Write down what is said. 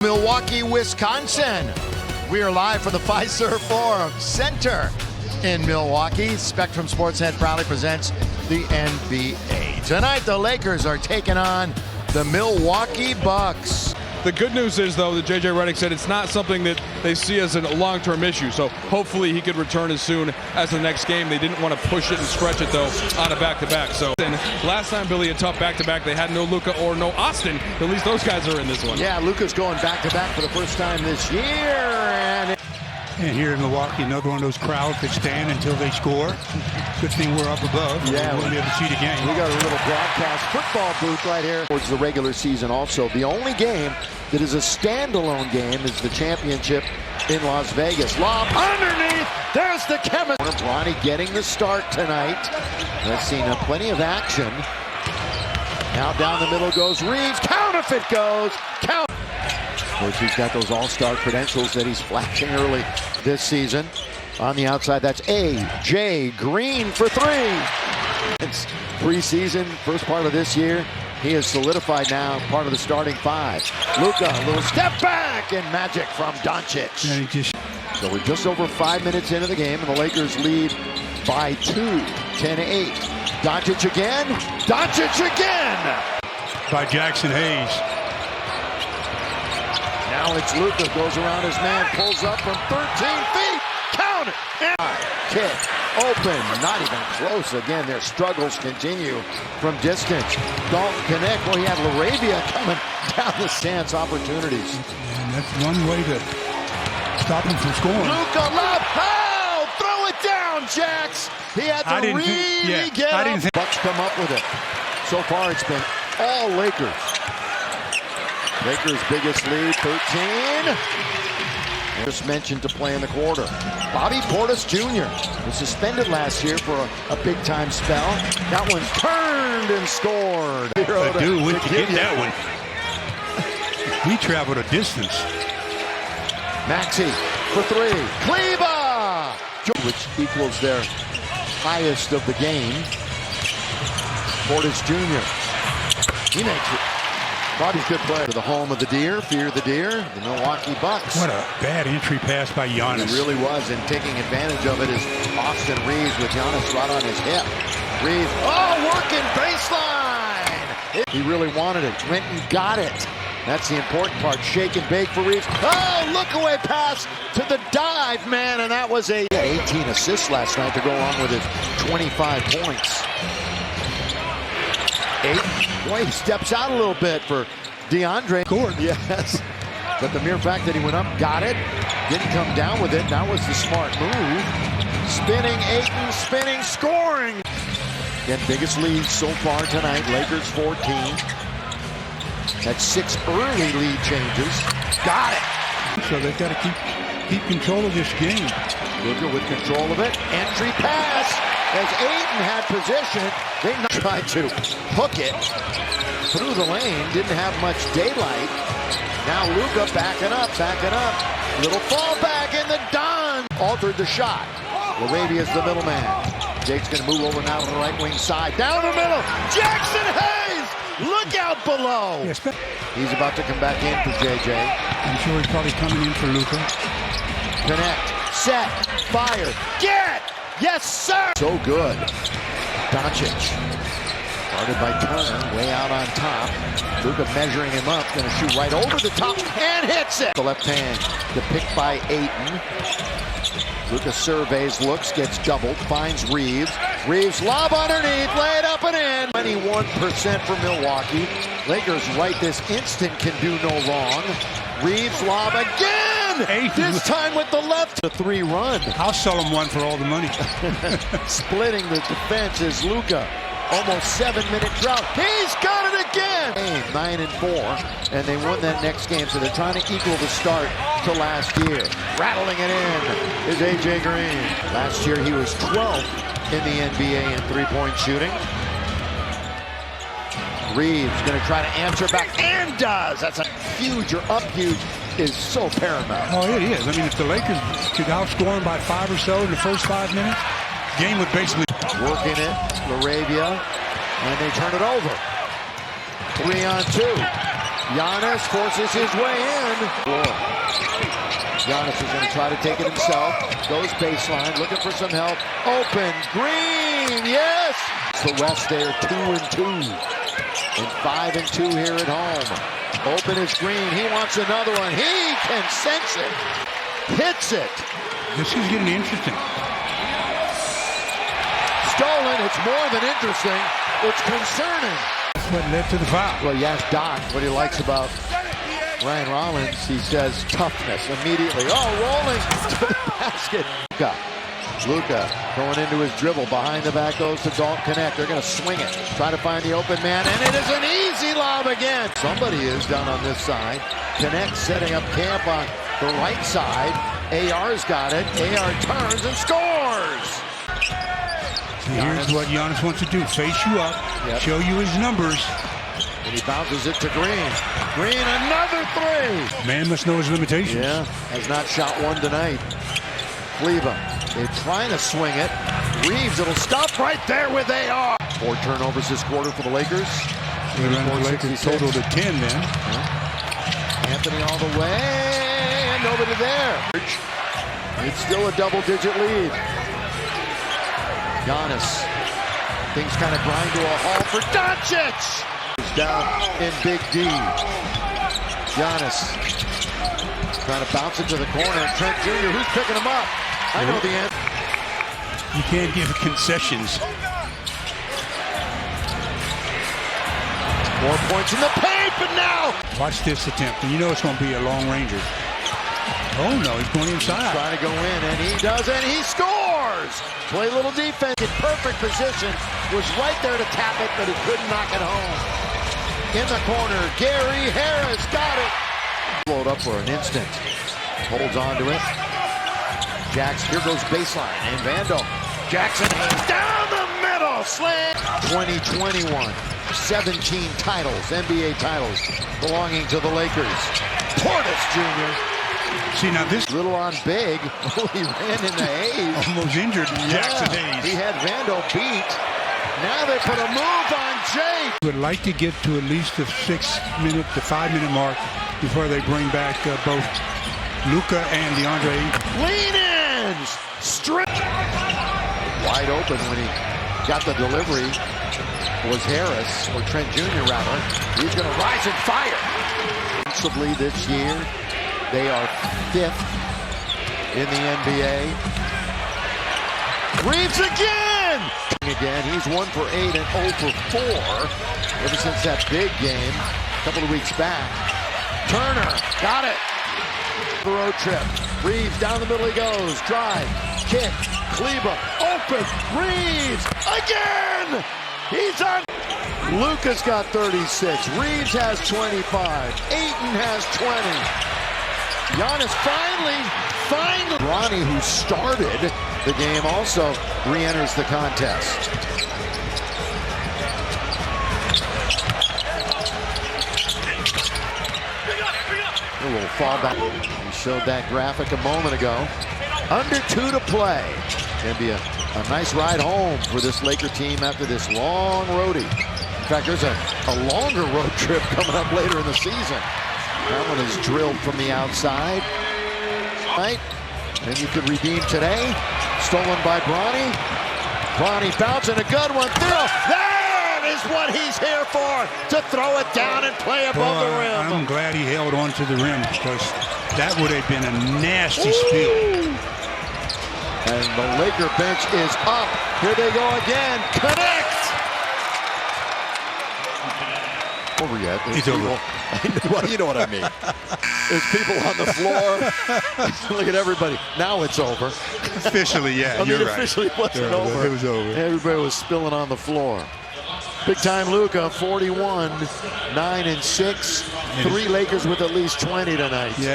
Milwaukee, Wisconsin. We are live from the Fiserv Forum Center in Milwaukee. Spectrum Sportsnet proudly presents the NBA. Tonight, the Lakers are taking on the Milwaukee Bucks. The good news is, though, that J.J. Redick said it's not something that they see as a long-term issue. So hopefully he could return as soon as the next game. They didn't want to push it and stretch it, though, on a back-to-back. So and last time Billy, a tough back-to-back, they had no Luka or no Austin. At least those guys are in this one. Yeah, Luka's going back-to-back for the first time this year. And here in Milwaukee, another one of those crowds that stand until they score. Good thing we're up above. Yeah, we'll be able to see the game. We got a little broadcast football booth right here. Towards the regular season also. The only game that is a standalone game is the championship in Las Vegas. Lob underneath. There's the chemistry. Bronny getting the start tonight. I've seen plenty of action. Now down the middle goes Reeves. Counterfeit goes. Of course, he's got those all-star credentials that he's flashing early this season. On the outside, that's A.J. Green for three. It's preseason, first part of this year. He is solidified now, part of the starting five. Luka, a little step back, and magic from Doncic. So we're just over 5 minutes into the game, and the Lakers lead by 2, 10-8. Doncic again. Doncic again. By Jackson Hayes. Now it's Luka, goes around his man, pulls up from 13 feet. Count it. Kick, open, not even close. Again, their struggles continue from distance. Dalton connect. Well, he had LaRavia coming down the stance opportunities. And that's one way to stop him from scoring. Luka, lob, oh, throw it down, Jax. He had to really get up. Bucks come up with it. So far, it's been all Lakers. Lakers' biggest lead, 13. Just mentioned to play in the quarter. Bobby Portis Jr. was suspended last year for a big-time spell. That one turned and scored. Dude, where'd you get that one? He traveled a distance. Maxey for three. Kleba! Which equals their highest of the game. Portis Jr. He makes it. Bobby's good play. To the home of the deer, fear the deer, the Milwaukee Bucks. What a bad entry pass by Giannis. It really was, and taking advantage of it is Austin Reeves with Giannis right on his hip. Reeves, oh, working baseline! He really wanted it, went and got it. That's the important part, shake and bake for Reeves. Oh, look away pass to the dive, man, and that was a 18 assists last night to go along with his 25 points. 8. Boy, he steps out a little bit for DeAndre. Scored. Yes. But the mere fact that he went up, got it, didn't come down with it. That was the smart move. Spinning, Ayton, spinning, scoring. Again, biggest lead so far tonight. Lakers 14. That's 6 early lead changes. Got it. So they've got to keep control of this game. Luka with control of it. Entry pass. As Ayton had position, they tried to hook it through the lane. Didn't have much daylight. Now Luka backing up. Little fallback in the Don. Altered the shot. LaRavia's the middleman. Jake's going to move over now to the right wing side. Down the middle. Jackson Hayes. Look out below. Yes, He's about to come back in for JJ. I'm sure he's probably coming in for Luka. Connect. Set. Fire. Get. Yes, sir! So good. Doncic. Started by Turner, way out on top. Luka measuring him up, gonna shoot right over the top, and hits it! The left hand, the pick by Ayton. Luka surveys, looks, gets doubled, finds Reeves. Reeves, lob underneath, laid up and in. 21% for Milwaukee. Lakers right this instant can do no wrong. Reeves, lob again! This time with the left. A 3-run. I'll sell him one for all the money. Splitting the defense is Luka. Almost 7-minute drought. He's got it again. 9-4, and they won that next game, so they're trying to equal the start to last year. Rattling it in is A.J. Green. Last year he was 12th in the NBA in three-point shooting. Reeves going to try to answer back, and does. That's a huge or up huge is so paramount. Oh, it is. I mean, if the Lakers could outscore them by 5 or so in the first 5 minutes, game would basically... Working it, LaRavia, and they turn it over. 3-on-2. Giannis forces his way in. Giannis is going to try to take it himself. Goes baseline, looking for some help. Open, Green, yes! The West there, 2-2. And 5-2 here at home. Open is Green, he wants another one. He can sense it. Hits it. This is getting interesting. Stolen, it's more than interesting. It's concerning. That's what led to the foul. Well, you ask Doc what he likes about Ryan Rollins. He says toughness immediately. Oh, rolling to the basket. Luka going into his dribble. Behind the back goes to Dalton Connect. They're going to swing it. Try to find the open man, and it is an easy lob again. Somebody is down on this side. Connect setting up camp on the right side. AR's got it. AR turns and scores. Here's what Giannis wants to do. Face you up, show you his numbers. And he bounces it to Green. Green, another three. Man must know his limitations. Yeah, has not shot one tonight. Cleveland, they're trying to swing it. Reeves, it'll stop right there with AR. 4 turnovers this quarter for the Lakers. The Lakers total to 10 then. Anthony all the way, and nobody there. It's still a double-digit lead. Giannis, things kind of grind to a halt for Doncic. He's down in Big D. Giannis trying to bounce it to the corner. Trent Jr., who's picking him up? I know the answer. You can't give concessions. More points in the paint, but now. Watch this attempt, and you know it's going to be a long ranger. Oh no, he's going inside. He's trying to go in, and he does, and he scores! Play a little defense in perfect position. Was right there to tap it, but he couldn't knock it home. In the corner, Gary Harris got it. Float up for an instant. Holds on to it. Jackson, here goes baseline, and Vando. Jackson Hayes down the middle, slam. 2021, 17 titles, NBA titles, belonging to the Lakers. Portis Jr. See, now this little on big. Oh, he ran into Hayes. Almost injured Jackson Hayes. He had Vando beat. Now they put a move on Jay. Would like to get to at least the 6-minute to 5-minute mark before they bring back both Luka and DeAndre. Lean-ins! Strip! Wide open when he got the delivery was Harris, or Trent Jr. rather. He's going to rise and fire. Offensively this year, they are 5th in the NBA. Reeves again! He's 1 for 8 and 0 for 4 ever since that big game a couple of weeks back. Turner got it. The road trip. Reeves down the middle he goes. Drive, kick, Kleber, open, Reeves again! He's on. Luka's got 36. Reeves has 25. Ayton has 20. Giannis finally, Ronnie, who started the game, also re-enters the contest. A little fall back. We showed that graphic a moment ago. Under 2 to play. Can be a nice ride home for this Laker team after this long roadie. In fact, there's a longer road trip coming up later in the season. That one is drilled from the outside. Right? And you could redeem today. Stolen by Bronny. Bronny bouncing a good one through. That is what he's here for. To throw it down and play above the rim. I'm glad he held on to the rim because that would have been a nasty spill. And the Laker bench is up. Here they go again. Connect! Over yet. He's over. Well, you know what I mean. There's people on the floor. Look at everybody. Now it's over. Officially, yeah, you're right. Officially it wasn't over. It was over. Everybody was spilling on the floor. Big time Luka, 41, 9 and 6. 3 Lakers with at least 20 tonight. Yeah.